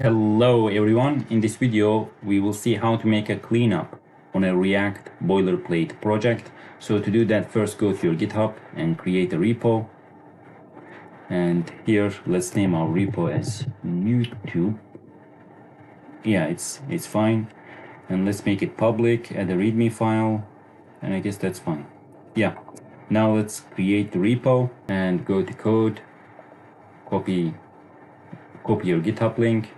Hello everyone, in this video we will see how to make a cleanup on a React boilerplate project. So to do that, first go to your GitHub and create a repo, and here let's name our repo as YouTube. Yeah, it's fine, and let's make it public, add a readme file, and I guess that's fine. Yeah, now let's create the repo and go to code, copy your GitHub link,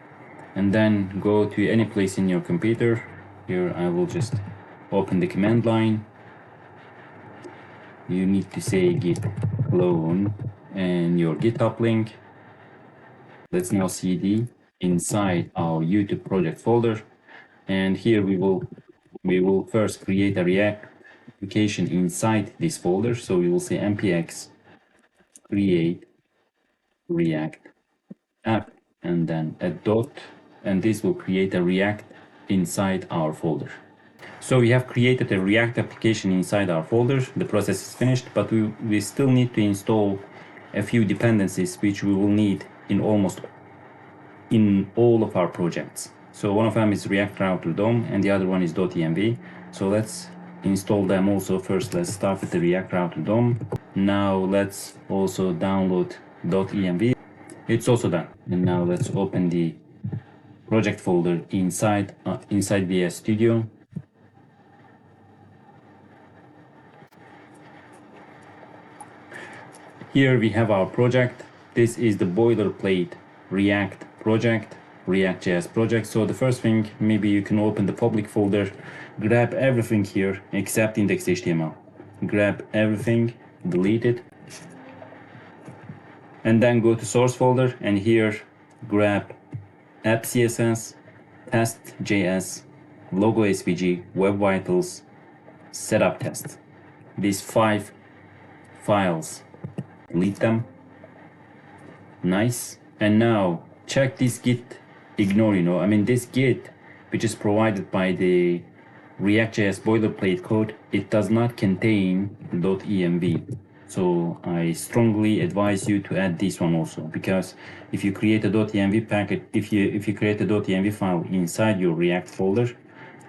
and then go to any place in your computer. Here I will just open the command line. You need to say git clone and your GitHub link. Let's now cd inside our YouTube project folder, and here we will first create a React application inside this folder. So we will say npx create React app and then a dot, and this will create a React inside our folder. So we have created a React application inside our folder. The process is finished, but we still need to install a few dependencies which we will need in all of our projects. So one of them is React Router DOM and the other one is .env. So let's install them also. First, let's start with the React Router DOM. Now let's also download .env. It's also done. And now let's open the project folder inside VS Studio. Here we have our project. This is the boilerplate React project, React.js project. So the first thing, maybe you can open the public folder, grab everything here except index.html. Grab everything, delete it, and then go to source folder, and here grab app CSS, test.js, logo SVG, web vitals, setup test. These 5 files, delete them. Nice. And now check this git ignore, this git which is provided by the React.js boilerplate code, it does not contain .env. So I strongly advise you to add this one also, because if you create a .env packet, if you create a .env file inside your React folder,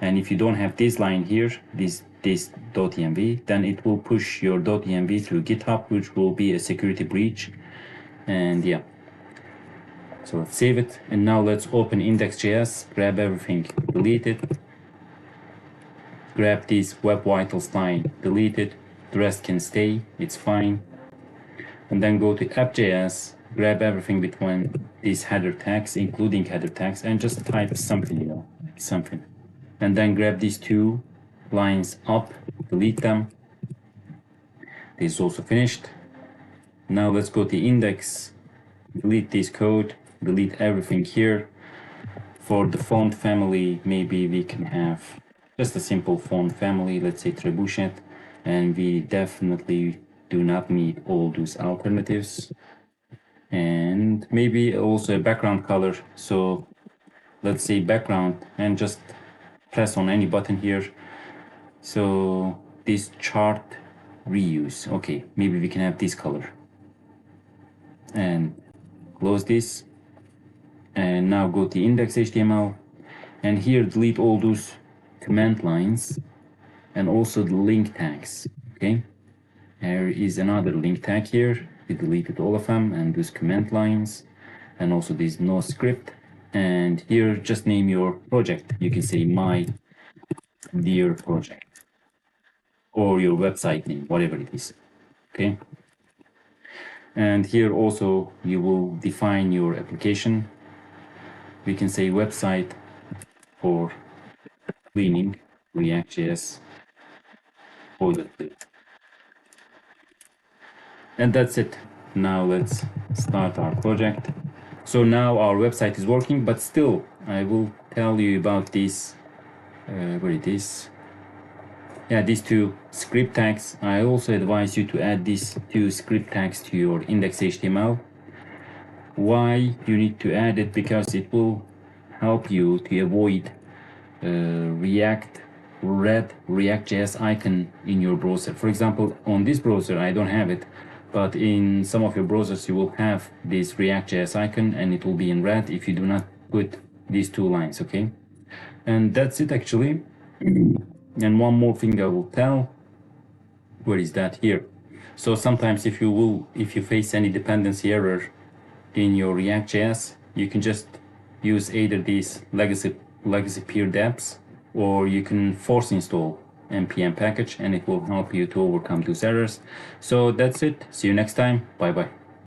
and if you don't have this line here, this .env, then it will push your .env through GitHub, which will be a security breach. And yeah, so let's save it, and now let's open index.js, grab everything, delete it, grab this web vitals line, delete it, the rest can stay, it's fine. And then go to app.js, grab everything between these header tags, including header tags, and just type something, something. And then grab these 2 lines up, delete them. This is also finished. Now let's go to index, delete this code, delete everything here. For the font family, maybe we can have just a simple font family, let's say Trebuchet, and we definitely do not need all those alternatives. And maybe also a background color, so let's say background, and just press on any button here. So this chart reuse, okay, maybe we can have this color, and close this. And now go to index.html, and here delete all those command lines and also the link tags. Okay, there is another link tag here. We deleted all of them, and those command lines, and also this no script. And here just name your project. You can say my dear project, or your website name, whatever it is. Okay, and here also you will define your application. We can say website for cleaning React.js boilerplate. And that's it. Now let's start our project. So now our website is working, but still I will tell you about this, where it is. Yeah, these 2 script tags. I also advise you to add these 2 script tags to your index.html. Why you need to add it? Because it will help you to avoid red React.js icon in your browser. For example, on this browser I don't have it, but in some of your browsers you will have this React.js icon, and it will be in red if you do not put these 2 lines, okay? And that's it actually. And one more thing I will tell. Where is that? Here. So sometimes if you face any dependency error in your React.js, you can just use either these legacy peer deps, or you can force install npm package, and it will help you to overcome those errors. So that's it. See you next time. Bye bye.